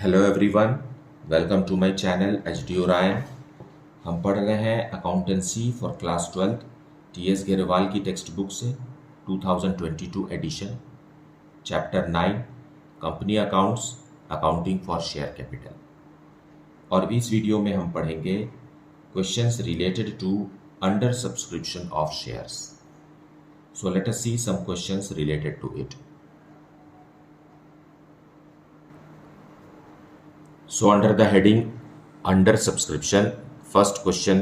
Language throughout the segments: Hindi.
Hello everyone, welcome to my channel H D Orion. हम पढ़ रहे हैं accountancy for class 12 T S Grewal की टेक्स्ट बुक से 2022 edition, chapter 9 company accounts, accounting for share capital. और इस वीडियो में हम पढ़ेंगे questions related to under subscription of shares. So let us see some questions related to it. So under the heading under subscription, first question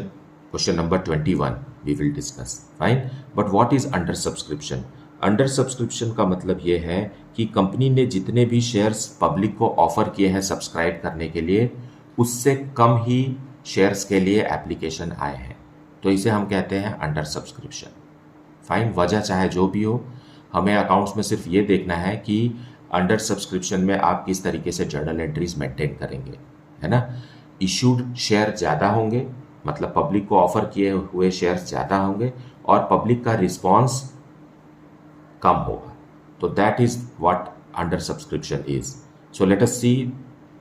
number 21 we will discuss. Fine, but what is under subscription? Under subscription का मतलब ये है कि कंपनी ने जितने भी शेयर्स पब्लिक को ऑफर किए हैं सब्सक्राइब करने के लिए, उससे कम ही शेयर्स के लिए एप्लीकेशन आए हैं, तो इसे हम कहते हैं अंडर सब्सक्रिप्शन। फाइन, वजह चाहे जो भी हो, हमें अकाउंट्स में सिर्फ ये देखना है कि अंडर सब्सक्रिप्शन में आप किस तरीके से जर्नल एंट्रीज मेंटेन करेंगे, है ना। इशूड शेयर ज़्यादा होंगे, मतलब पब्लिक को ऑफर किए हुए शेयर्स ज़्यादा होंगे और पब्लिक का रिस्पॉन्स कम होगा, तो that is what under subscription is. So let us see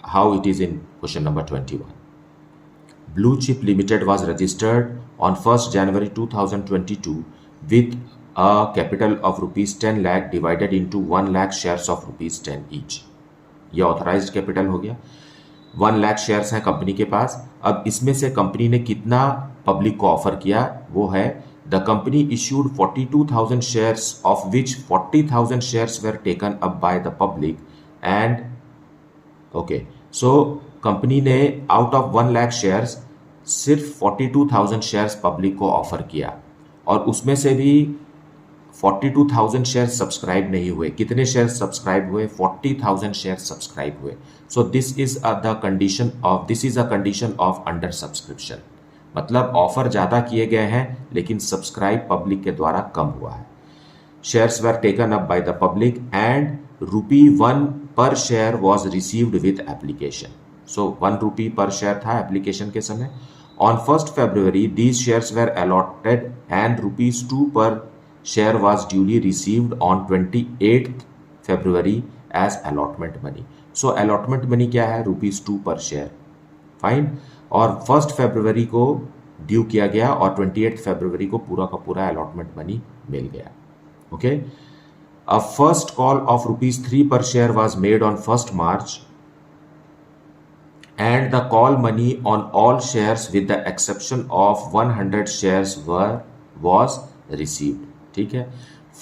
how it is in question number 21. Blue Chip Limited was registered on 1st January 2022 with a capital of rupees 10 lakh divided into 1 lakh shares of rupees 10 each. यह ऑथराइज्ड कैपिटल हो गया। 1 लाख शेयर्स हैं कंपनी के पास। अब इसमें से कंपनी ने कितना पब्लिक को ऑफर किया, वो है the company issued 42,000 shares of which 40,000 shares where taken up by the public and okay, so company ने आउट ऑफ 1 लाख शेयर्स सिर्फ 42,000 शेयर्स पब्लिक को ऑफर किया और उसमें से भी 42,000 शेयर्स सब्सक्राइब नहीं हुए। कितने शेयर्स सब्सक्राइब हुए? 40,000 शेयर्स सब्सक्राइब हुए। सो this is a condition of under subscription, मतलब ऑफर ज़्यादा किए गए हैं लेकिन सब्सक्राइब पब्लिक के द्वारा कम हुआ है। Shares were taken up by the public and ₹1 per share was received with application. So 1 rupee per share था एप्लीकेशन के समय। On 1st February these shares were allotted and ₹2 per share was duly received on 28th February as allotment money. So allotment money क्या है? ₹2 पर शेयर। फाइन, और 1st February को ड्यू किया गया और 28th February को पूरा का पूरा allotment money मिल गया। Okay, a first call of ₹3 per share was made on 1st March and the call money on all shares with the exception of 100 shares was received. ठीक है,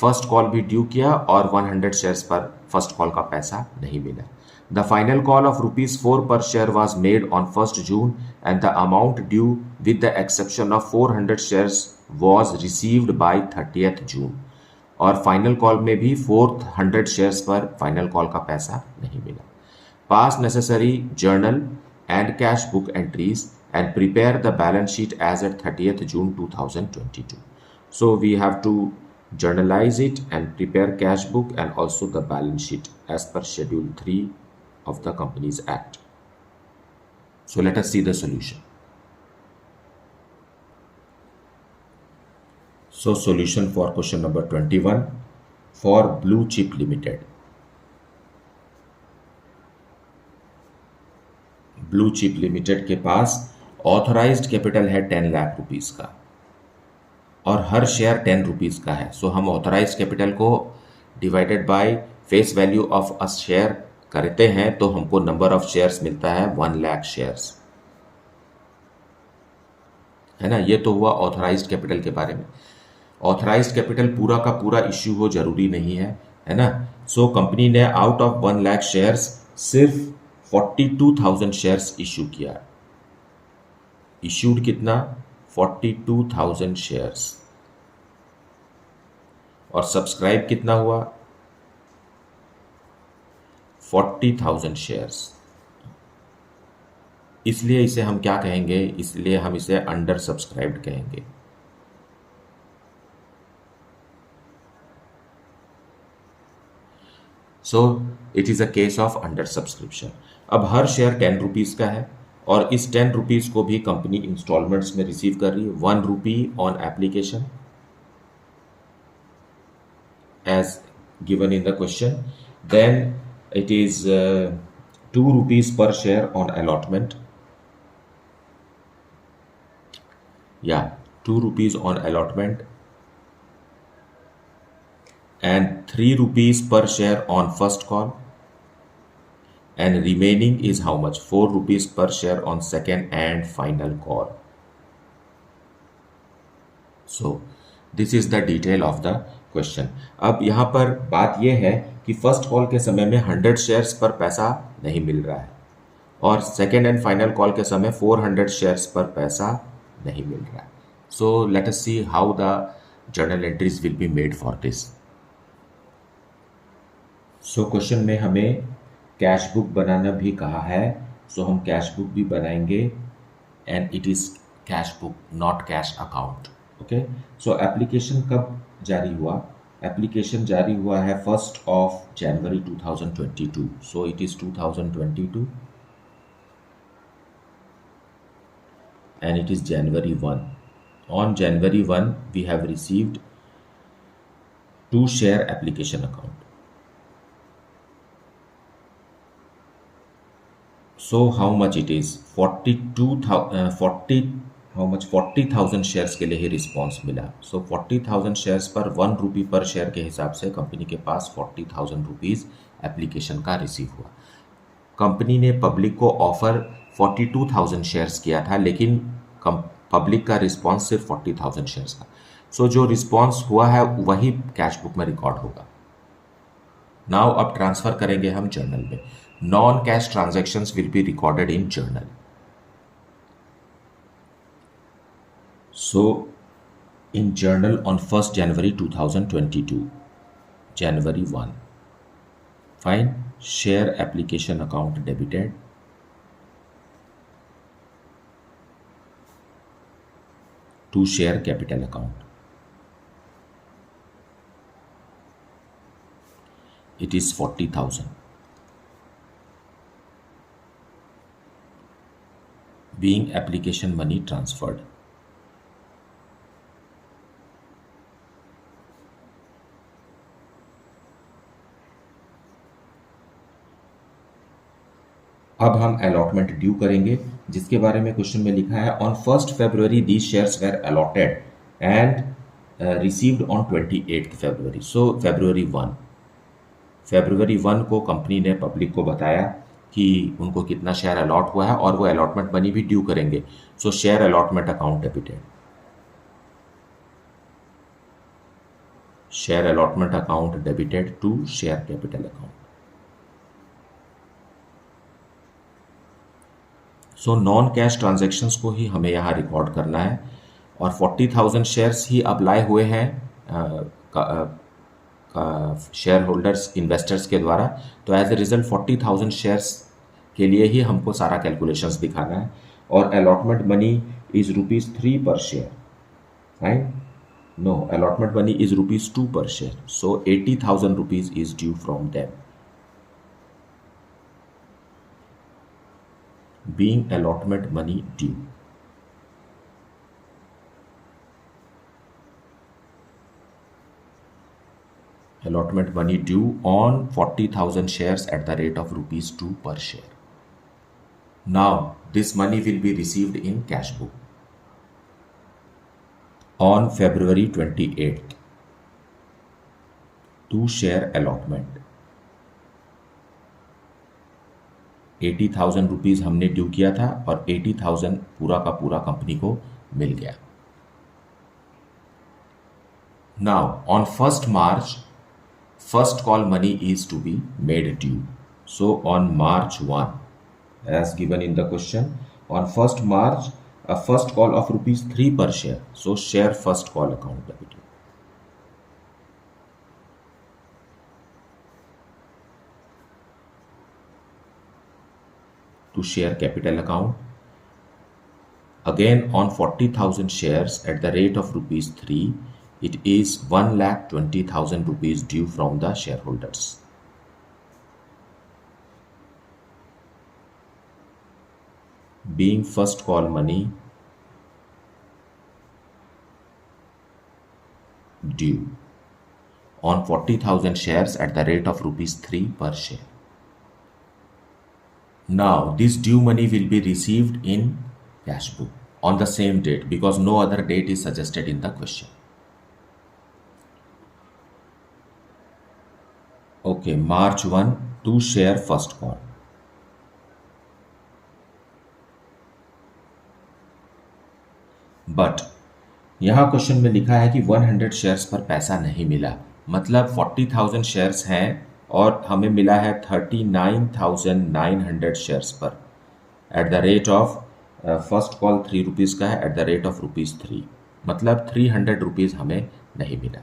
फर्स्ट कॉल भी ड्यू किया और 100 शेयर्स पर फर्स्ट कॉल का पैसा नहीं मिला। The final call of ₹4 per share was made on 1st June and the amount due with the exception of 400 shares was received by 30th June, और फाइनल कॉल में भी 400 शेयर्स पर फाइनल कॉल का पैसा नहीं मिला। पास necessary journal and cash book entries and prepare the balance sheet as at 30th June 2022. So we have to journalize it and prepare cash book and also the balance sheet as per schedule 3 of the Companies Act. So let us see the solution. So solution for question number 21 for Blue Chip Limited. Blue chip limited के पास ऑथराइज्ड कैपिटल है 10 लाख रुपीस का और हर शेयर 10 रुपीस का है। सो हम ऑथराइज्ड कैपिटल को divided by face value of a share करते हैं तो हमको नंबर ऑफ शेयर्स मिलता है 1 लाख शेयर्स, है ना। ये तो हुआ ऑथराइज्ड कैपिटल के बारे में। ऑथराइज्ड कैपिटल पूरा का पूरा इश्यू हो जरूरी नहीं है ना। सो कंपनी ने आउट ऑफ 1 लाख शेयर्स सिर्फ 42,000 शेयर्स इश्यू किया। इश्यूड कितना? 42,000 शेयर्स, और सब्सक्राइब कितना हुआ? 40,000 शेयर्स। इसलिए इसे हम क्या कहेंगे? इसलिए हम इसे अंडर सब्सक्राइब्ड कहेंगे। So it is a case of under subscription. अब हर शेयर 10 रुपीज का है और इस 10 रुपीज को भी कंपनी इंस्टॉलमेंट्स में रिसीव कर रही है। 1 rupee on application as given in the question, then it is ₹2 per share on allotment. Yeah, ₹2 on allotment and ₹3 per share on first call, and remaining is how much? ₹4 per share on second and final call. So this is the detail of the question. अब यहाँ पर बात यह है कि फर्स्ट कॉल के समय में 100 शेयर्स पर पैसा नहीं मिल रहा है और सेकेंड एंड फाइनल कॉल के समय 400 शेयर्स पर पैसा नहीं मिल रहा है। सो let us see how the journal entries will be made for this. So question में हमें कैश बुक बनाना भी कहा है, सो हम कैश बुक भी बनाएंगे and it is cash book not cash account. Okay, so application कब जारी हुआ? एप्लीकेशन जारी हुआ है 1 जनवरी 2022, so it is 2022 and it is January 1. On January 1 we have received 2 share application account. So how much it is? 40,000 shares के लिए ही रिस्पॉन्स मिला। सो 40,000 शेयर्स पर ₹1 पर शेयर के हिसाब से कंपनी के पास 40,000 रुपीज़ एप्लीकेशन का रिसीव हुआ। कंपनी ने पब्लिक को ऑफर 42,000 शेयर्स किया था, लेकिन पब्लिक का रिस्पॉन्स सिर्फ 40,000 शेयर्स का। सो जो रिस्पॉन्स हुआ है वही कैश बुक में रिकॉर्ड होगा। नाउ अब ट्रांसफर करेंगे हम जर्नल में। Non cash transactions will be recorded in journal. So in journal on 1st January 2022, January 1, fine, share application account debited, to share capital account, it is 40,000, being application money transferred. अब हम अलॉटमेंट ड्यू करेंगे, जिसके बारे में क्वेश्चन में लिखा है on 1st February these shares were allotted and received on 28th February। So फरवरी 1 को कंपनी ने पब्लिक को बताया कि उनको कितना शेयर अलॉट हुआ है और वो अलॉटमेंट मनी भी ड्यू करेंगे। So share allotment account debited, share allotment account debited to share capital account. So non cash transactions को ही हमें यहाँ रिकॉर्ड करना है और 40,000 शेयर्स ही अप्लाई हुए हैं शेयर होल्डर्स इन्वेस्टर्स के द्वारा। तो एज ए रिजल्ट 40,000 शेयर्स के लिए ही हमको सारा कैलकुलेशंस दिखाना है और allotment money is ₹3 per share, right? No, allotment money is ₹2 per share, so 80,000 rupees is due from them, being allotment money due. Allotment money due on 40,000 shares at the rate of ₹2 per share. Now this money will be received in cash book on February 28th to share allotment। 80,000 rupees हमने ड्यू किया था और 80,000 पूरा का पूरा कंपनी को मिल गया। Now on 1st March first call money is to be made due. So on March 1 as given in the question, on 1st March a first call of ₹3 per share, so share first call account debited। to share capital account again on 40,000 shares at the rate of ₹3, it is 1,20,000 rupees due from the shareholders, being first call money due on 40,000 shares at the rate of ₹3 per share। Now, this due money will be received in cash book on the same date because no other date is suggested in the question. Okay, March 1 to share first call. But यहाँ क्वेश्चन में लिखा है कि 100 शेयर्स पर पैसा नहीं मिला, मतलब 40,000 शेयर्स हैं और हमें मिला है 39,900 शेयर्स पर at the rate of first call 3 rupees का है एट द रेट ऑफ ₹3, मतलब 300 रुपीज़ हमें नहीं मिला.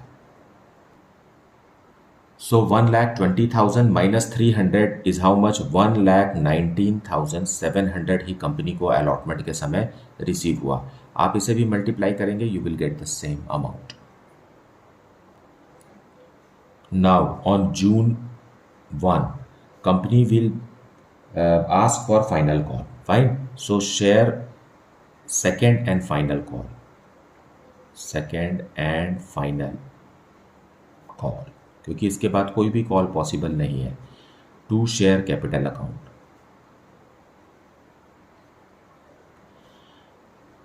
So 1,20,000 minus 300 is how much? 1,19,700 he company को अलॉटमेंट के समय रिसीव हुआ. आप इसे भी मल्टीप्लाई करेंगे, you will get the same amount. Now on June 1 company will ask for final call. Fine. So share second and final call. Second and final call. क्योंकि इसके बाद कोई भी कॉल पॉसिबल नहीं है. To share capital account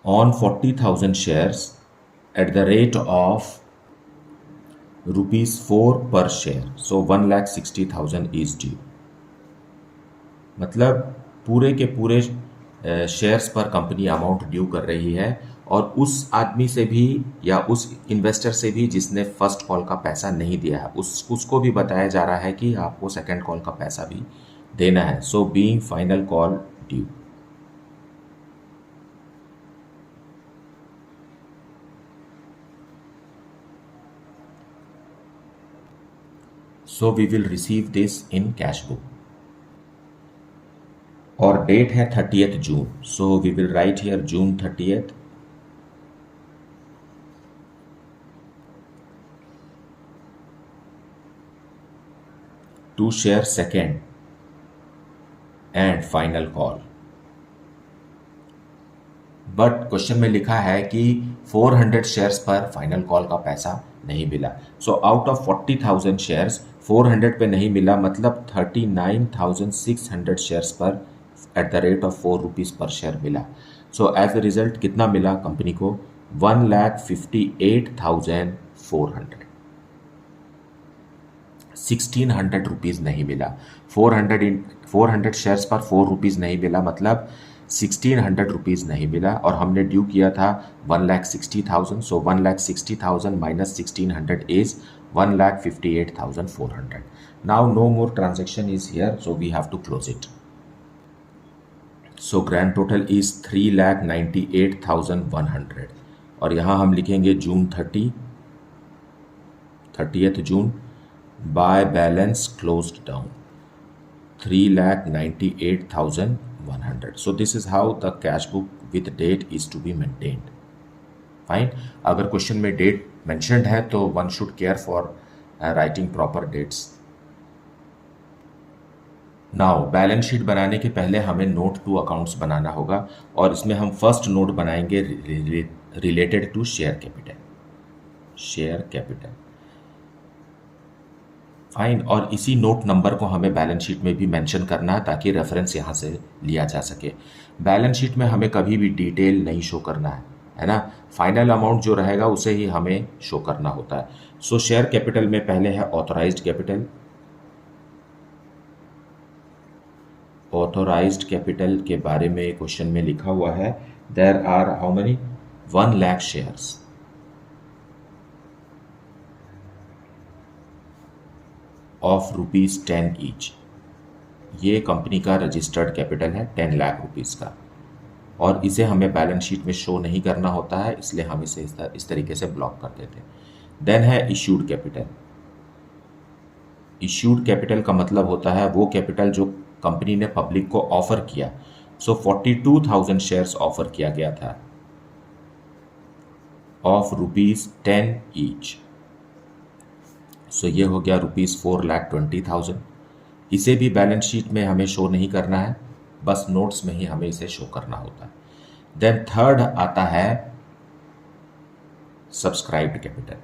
on 40,000 shares at the rate of ₹4 per share. So 1,60,000 is due. मतलब पूरे के पूरे शेयर्स पर कंपनी अमाउंट ड्यू कर रही है और उस आदमी से भी या उस इन्वेस्टर से भी जिसने फर्स्ट कॉल का पैसा नहीं दिया है उसको भी बताया जा रहा है कि आपको सेकंड कॉल का पैसा भी देना है. So being final call due. So we will receive this in cash book और डेट है 30th June. So we will write here June 30th. To share second and final call. But question में लिखा है कि 400 शेयर्स पर फाइनल कॉल का पैसा नहीं मिला. सो आउट ऑफ 40,000 शेयर्स 400 पे नहीं मिला, मतलब 39,600 शेयर्स पर at the rate of 4 rupees per share मिला. सो एज अ रिजल्ट कितना मिला कंपनी को? 1,58,400. 1,600 रुपीज़ नहीं मिला. 400 शेयर्स पर 4 रुपीज़ नहीं मिला, मतलब 1,600 रुपीज़ नहीं मिला और हमने ड्यू किया था 1,60,000. So 1,60,000 minus 1,600 is 1,58,400. Now no more transaction is here, so we have to close it. So grand total is 3,98,100 और यहाँ हम लिखेंगे June 30th June. By balance closed down 3,98,100. So this is how the cash book with date is to be maintained. Fine. अगर क्वेश्चन में डेट मेंशन्ड है तो one should care for writing proper dates. Now balance sheet बनाने के पहले हमें नोट टू अकाउंट्स बनाना होगा और इसमें हम फर्स्ट नोट बनाएंगे related to share capital. Share capital. Fine. और इसी नोट नंबर को हमें बैलेंस शीट में भी मेंशन करना है ताकि रेफरेंस यहाँ से लिया जा सके. बैलेंस शीट में हमें कभी भी डिटेल नहीं शो करना है ना. फाइनल अमाउंट जो रहेगा उसे ही हमें शो करना होता है. सो शेयर कैपिटल में पहले है ऑथोराइज्ड कैपिटल. ऑथोराइज्ड कैपिटल के बारे में क्वेश्चन में लिखा हुआ है there are how many 1 lakh shares of ₹10 each. ये कंपनी का रजिस्टर्ड कैपिटल है 10 लाख रुपीज़ का और इसे हमें बैलेंस शीट में शो नहीं करना होता है, इसलिए हम इसे इस तरीके से ब्लॉक कर देते हैं. देन है इश्यूड कैपिटल. इश्यूड कैपिटल का मतलब होता है वो कैपिटल जो कंपनी ने पब्लिक को ऑफर किया. सो 42,000 शेयर्स ऑफर किया गया था ऑफ ₹10 ईच. सो ये हो गया ₹4,20,000. इसे भी बैलेंस शीट में हमें शो नहीं करना है, बस नोट्स में ही हमें इसे शो करना होता है. देन थर्ड आता है सब्सक्राइब्ड कैपिटल.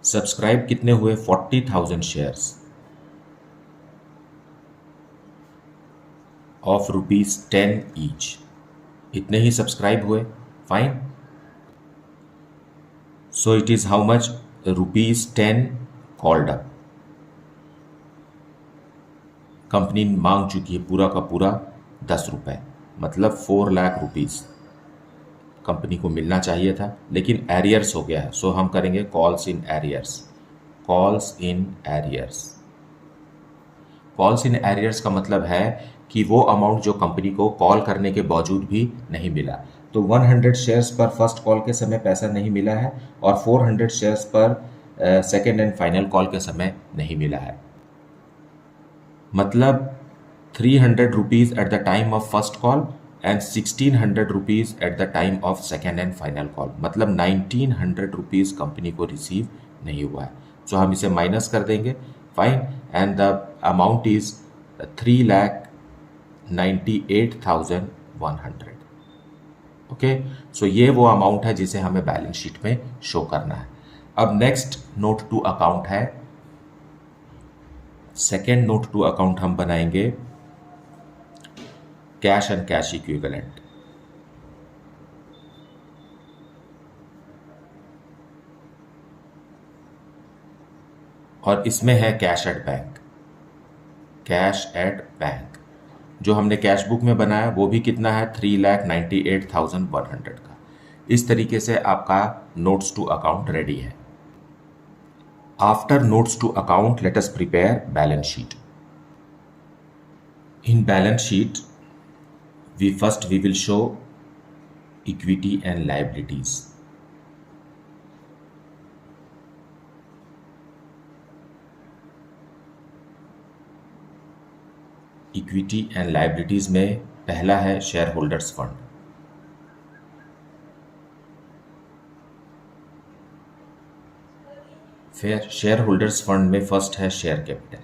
सब्सक्राइब कितने हुए? 40,000 शेयर्स ऑफ ₹10 ईच, इतने ही सब्सक्राइब हुए. Fine. So it is how much? ₹10 called up. Company मांग चुकी है पूरा का पूरा 10 रुपए, मतलब 4 लाख रुपीस कंपनी को मिलना चाहिए था, लेकिन एरियर्स हो गया है. सो हम करेंगे calls in arrears. Calls in arrears. Calls in arrears का मतलब है कि वो अमाउंट जो कंपनी को कॉल करने के बावजूद भी नहीं मिला. तो 100 शेयर्स पर फर्स्ट कॉल के समय पैसा नहीं मिला है और 400 शेयर्स पर सेकेंड एंड फाइनल कॉल के समय नहीं मिला है. मतलब 300 rupees at the time of first call and 1600 rupees at the time of second and final call, मतलब 1900 रुपीज़ कंपनी को रिसीव नहीं हुआ है. सो हम इसे माइनस कर देंगे. Fine. And the amount is 3,98,100. Okay. So ये वो अमाउंट है जिसे हमें बैलेंस शीट में शो करना है. अब नेक्स्ट नोट टू अकाउंट है. सेकेंड नोट टू अकाउंट हम बनाएंगे कैश एंड कैश इक्विवेलेंट. और इसमें है cash at bank. Cash at bank जो हमने कैश बुक में बनाया वो भी कितना है? 3,98,100 का. इस तरीके से आपका नोट्स टू अकाउंट रेडी है. After notes to account let us prepare balance sheet. In balance sheet we will show equity and liabilities. Equity and liabilities में पहला है शेयर होल्डर्स फंड. फिर शेयर होल्डर्स फंड में फर्स्ट है शेयर कैपिटल.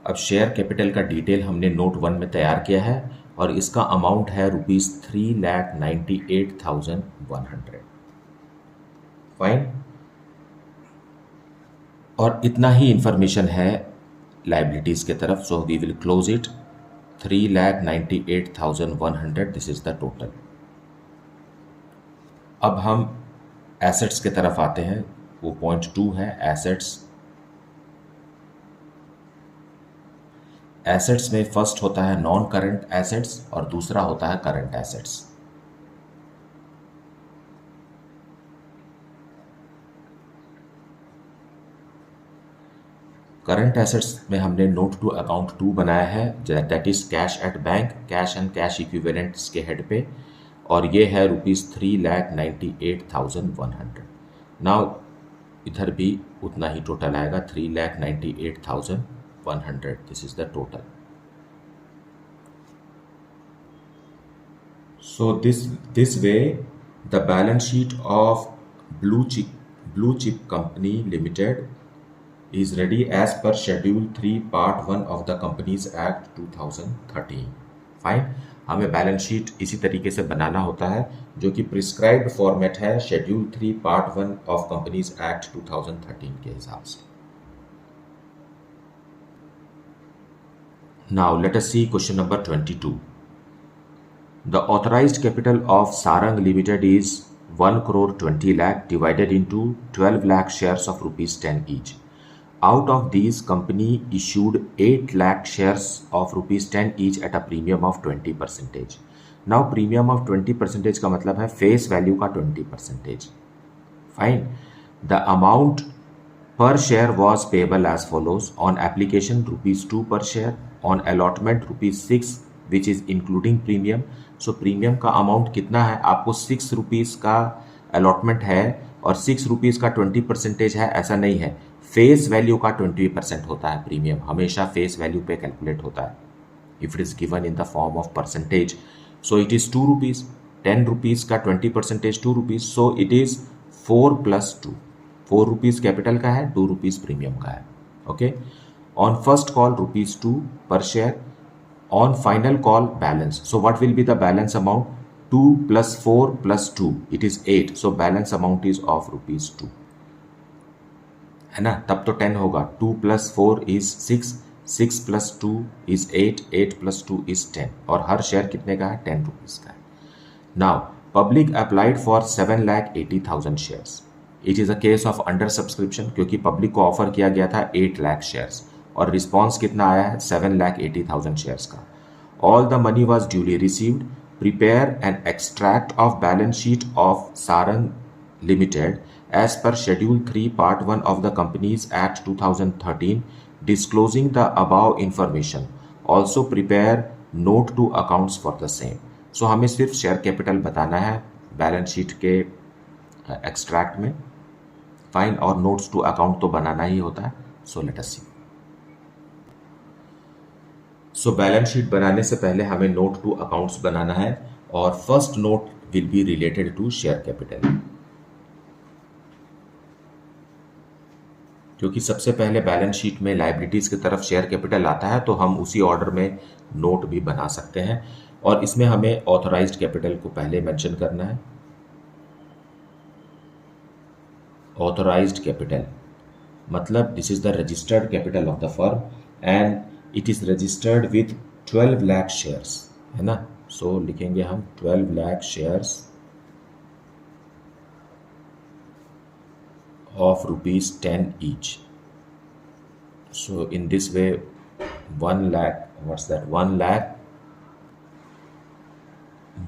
अब शेयर कैपिटल का डिटेल हमने नोट 1 में तैयार किया है और इसका अमाउंट है ₹3,98,100. फाइन. और इतना ही इंफॉर्मेशन है लाइबिलिटीज के तरफ. So we will close it. 3,98,100 this is the total. अब हम एसेट्स के तरफ आते हैं. वो पॉइंट 2 है एसेट्स. एसेट्स में फर्स्ट होता है नॉन करंट एसेट्स और दूसरा होता है करंट एसेट्स. करंट एसेट्स में हमने नोट टू अकाउंट 2 बनाया है, that is cash at bank, cash and cash equivalents के हेड पे, और ये है ₹3,98,100. नाउ इधर भी उतना ही टोटल आएगा 3,98,100. This is the total. So this way the balance sheet of Blue Chip Company Limited is ready as per Schedule 3 Part 1 of the Companies Act 2013. Fine. हमें बैलेंस शीट इसी तरीके से बनाना होता है जो कि प्रिस्क्राइब्ड फॉर्मेट है schedule 3 part 1 of companies act 2013 के हिसाब से. Now let us see question number 22. The authorized capital of Sarang Limited is 1,20,00,000 divided into 12 lakh shares of ₹10 each. Out of these, company issued 8 lakh shares of ₹10 each at a premium of 20%. Now premium of 20% का मतलब है face value का 20%. Fine. The amount per share was payable as follows. On application ₹2 per share. On allotment ₹6 which is including premium. So premium का अमाउंट कितना है? आपको ₹6 का अलॉटमेंट है और ₹6 का 20% है, ऐसा नहीं है. फेस वैल्यू का 20% होता है प्रीमियम, हमेशा फेस वैल्यू पे कैलकुलेट होता है if it is given in the form of percentage. So it is ₹2. ₹10 का 20% ₹2. So it is 4 + 2. ₹4 कैपिटल का है, ₹2 प्रीमियम का है. Okay. On first call ₹2 per share. On final call balance. So what will be the balance amount? 2 plus 4 plus 2 it is 8, so balance amount is of rupees 2, है ना। तब तो 10 होगा, 2 plus 4 is 6, 6 plus 2 is 8, 8 plus 2 is 10, और हर शेयर कितने का है, 10 रुपीज का है। Now public applied for 7,80,000 shares, it is a case of under subscription, क्योंकि पब्लिक को ऑफर किया गया था 8 लाख शेयर्स और रिस्पॉन्स कितना आया है, 7,80,000 शेयर्स का। All the money was duly received, prepare an extract of balance sheet of Sarang limited as per Schedule 3 Part 1 of the Companies Act 2013 disclosing the above information. Also prepare note to accounts for the same. So हमें सिर्फ शेयर कैपिटल बताना है बैलेंस शीट के एक्सट्रैक्ट में, फाइन, और नोट्स टू अकाउंट तो बनाना ही होता है। सो लेट अस सी। सो बैलेंस शीट बनाने से पहले हमें नोट टू अकाउंट्स बनाना है, और first note will be related to share capital, क्योंकि सबसे पहले बैलेंस शीट में लायबिलिटीज की तरफ शेयर कैपिटल आता है, तो हम उसी ऑर्डर में नोट भी बना सकते हैं। और इसमें हमें ऑथराइज्ड कैपिटल को पहले मेंशन करना है। ऑथराइज्ड कैपिटल मतलब this is the registered capital of the firm and it is registered with 12 lakh shares, है ना। सो लिखेंगे हम 12 lakh shares of rupees 10 each. So in this way 1 lakh, what's that, 1 lakh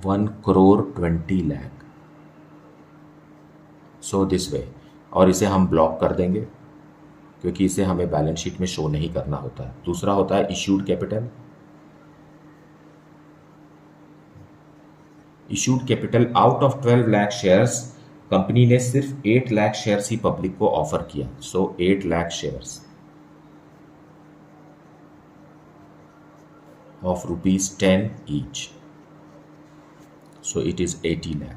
1 crore 20 lakh. So this way, और इसे हम ब्लॉक कर देंगे क्योंकि इसे हमें बैलेंस शीट में शो नहीं करना होता है। दूसरा होता है issued capital. Issued capital out of 12 lakh shares company ने सिर्फ 8 लाख शेयर्स ही पब्लिक को ऑफर किया, सो 8 lakh shares of rupees 10 each, so it is 80 lakh.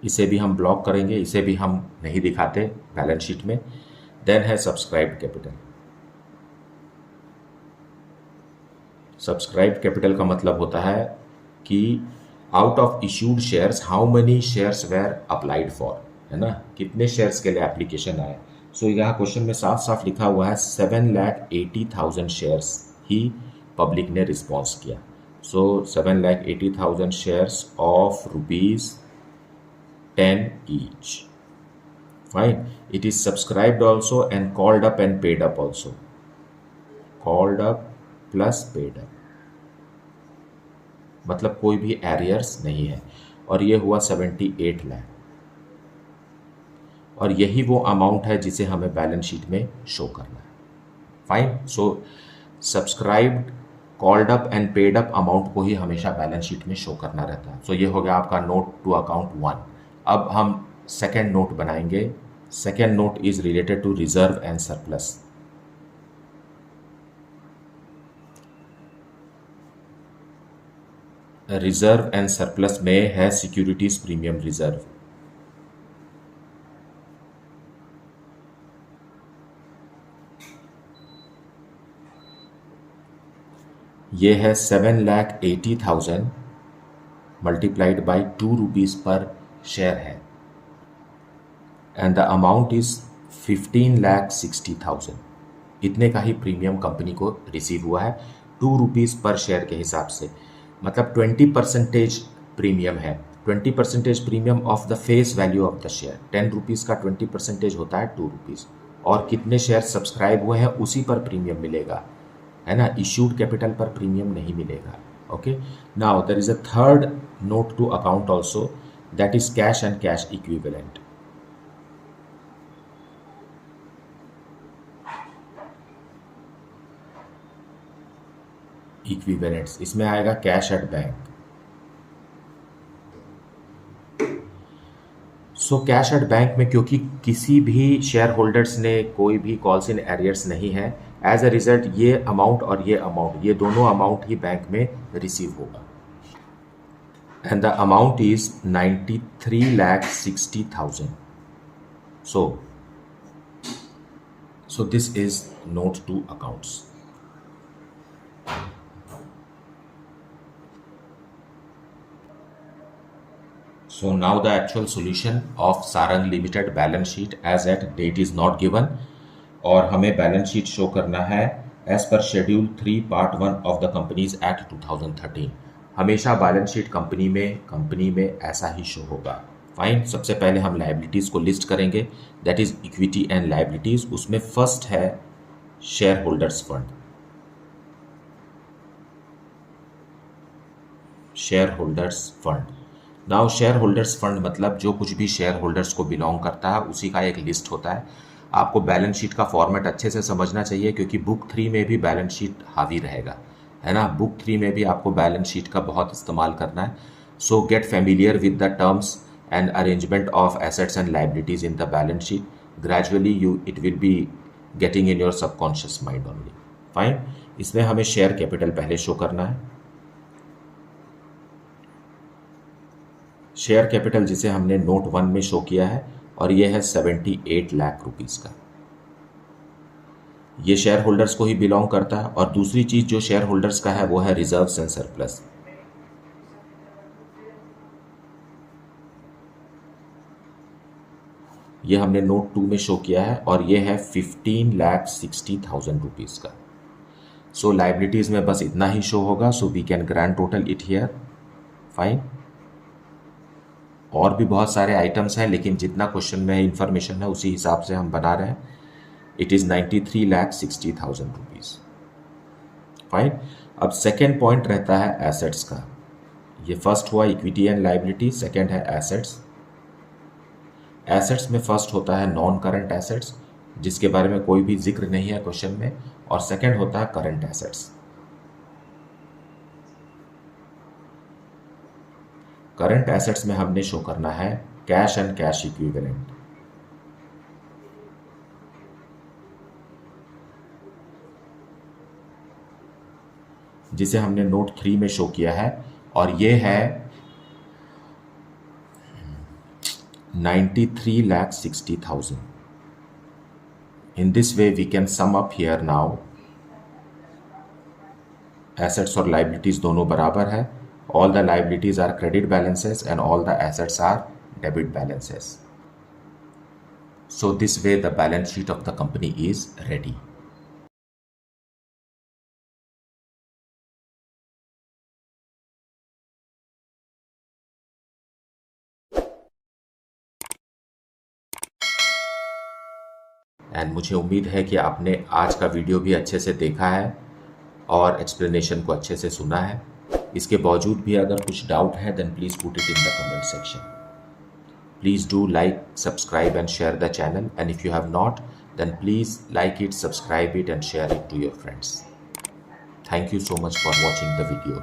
इसे भी हम ब्लॉक करेंगे, इसे भी हम नहीं दिखाते बैलेंस शीट में। देन है सब्सक्राइब्ड कैपिटल। सब्सक्राइब्ड कैपिटल का मतलब होता है कि out of issued shares how many shares were applied for, है ना, कितने शेयर्स के लिए एप्लीकेशन आया। सो यहाँ क्वेश्चन में साफ साफ लिखा हुआ है 7,80,000 शेयर्स ही पब्लिक ने रिस्पॉन्स किया। सो 7,80,000 shares of rupees 10 each. Fine. It is subscribed also and called up and paid up also. Called up plus paid up. मतलब कोई भी एरियर्स नहीं है, और ये हुआ 78 लाख, और यही वो अमाउंट है जिसे हमें बैलेंस शीट में शो करना है। Fine. So subscribed, called up and paid up amount को ही हमेशा बैलेंस शीट में शो करना रहता है। सो ये हो गया आपका नोट टू अकाउंट 1। अब हम सेकेंड नोट बनाएंगे। Second note is related to reserve and surplus. Reserve and surplus में है सिक्योरिटीज प्रीमियम रिजर्व। ये है 7,80,000 multiplied by 2 rupees per share है, एंड द अमाउंट इज 15,60,000। इतने का ही प्रीमियम कंपनी को रिसीव हुआ है 2 रुपीज पर शेयर के हिसाब से, मतलब 20% प्रीमियम है। 20% premium of the face value of the share. 10 rupees का 20% होता है 2 रुपीज़, और कितने शेयर सब्सक्राइब हुए हैं उसी पर प्रीमियम मिलेगा, है ना। इश्यूड कैपिटल पर प्रीमियम नहीं मिलेगा। Okay, now there is a third note to account also, that is cash and cash equivalent. Equivalents इसमें आएगा cash at bank. So cash at bank में क्योंकि किसी भी शेयर होल्डर्स ने कोई भी कॉल्स इन एरियर्स नहीं है, एज अ रिजल्ट ये अमाउंट और ये अमाउंट, ये दोनों अमाउंट ही बैंक में रिसीव होगा, and the amount is 93,60,000। So this is note to accounts. So now the actual solution of Sarang Limited balance sheet as at date is not given, और हमें बैलेंस शीट शो करना है as per schedule 3 part 1 of the companies act 2013। हमेशा बैलेंस शीट कंपनी में ऐसा ही शो होगा। फाइन, सबसे पहले हम लायबिलिटीज़ को लिस्ट करेंगे, that is equity and liabilities. उसमें फर्स्ट है share holders fund. Share holders fund, now share holders fund मतलब जो कुछ भी शेयर होल्डर्स को बिलोंग करता है उसी का एक लिस्ट होता है। आपको बैलेंस शीट का फॉर्मेट अच्छे से समझना चाहिए क्योंकि बुक 3 में भी बैलेंस शीट हावी रहेगा, है ना। बुक 3 में भी आपको बैलेंस शीट का बहुत इस्तेमाल करना है। सो get familiar with the terms and arrangement of assets and liabilities in the balance sheet. Gradually it will be getting in your subconscious mind only. Fine, इसमें हमें शेयर कैपिटल पहले शो करना है। शेयर कैपिटल जिसे हमने नोट 1 में शो किया है, और ये है 78 लाख रुपीस का। ये शेयर होल्डर्स को ही बिलोंग करता है। और दूसरी चीज जो शेयर होल्डर्स का है वो है रिजर्व्स एंड सरप्लस। ये हमने नोट 2 में शो किया है, और ये है 15,60,000 रुपीस का। सो लाइबिलिटीज में बस इतना ही शो होगा, so we can grand total it here. Fine, और भी बहुत सारे आइटम्स हैं, लेकिन जितना क्वेश्चन में इंफॉर्मेशन है उसी हिसाब से हम बना रहे हैं। It is 93,60,000 rupees. फाइन, अब सेकेंड पॉइंट रहता है एसेट्स का। ये फर्स्ट हुआ इक्विटी एंड लायबिलिटी, सेकेंड है एसेट्स। एसेट्स में फर्स्ट होता है नॉन करंट एसेट्स, जिसके बारे में कोई भी जिक्र नहीं है क्वेश्चन में, और सेकेंड होता है करंट एसेट्स। करंट एसेट्स में हमने शो करना है कैश एंड कैश इक्विवेलेंट। जिसे हमने नोट 3 में शो किया है, और ये है 93,60,000। In this way we can sum up here now. Assets और लायबिलिटीज दोनों बराबर है। All the liabilities are credit balances and all the assets are debit balances. So this way the balance sheet of the company is ready. And मुझे उम्मीद है कि आपने आज का वीडियो भी अच्छे से देखा है और एक्सप्लेनेशन को अच्छे से सुना है। इसके बावजूद भी अगर कुछ डाउट है then please put it in the comment section. Please do like, subscribe and share the channel, and if you have not, then please like it, subscribe it and share it to your friends. Thank you so much for watching the video.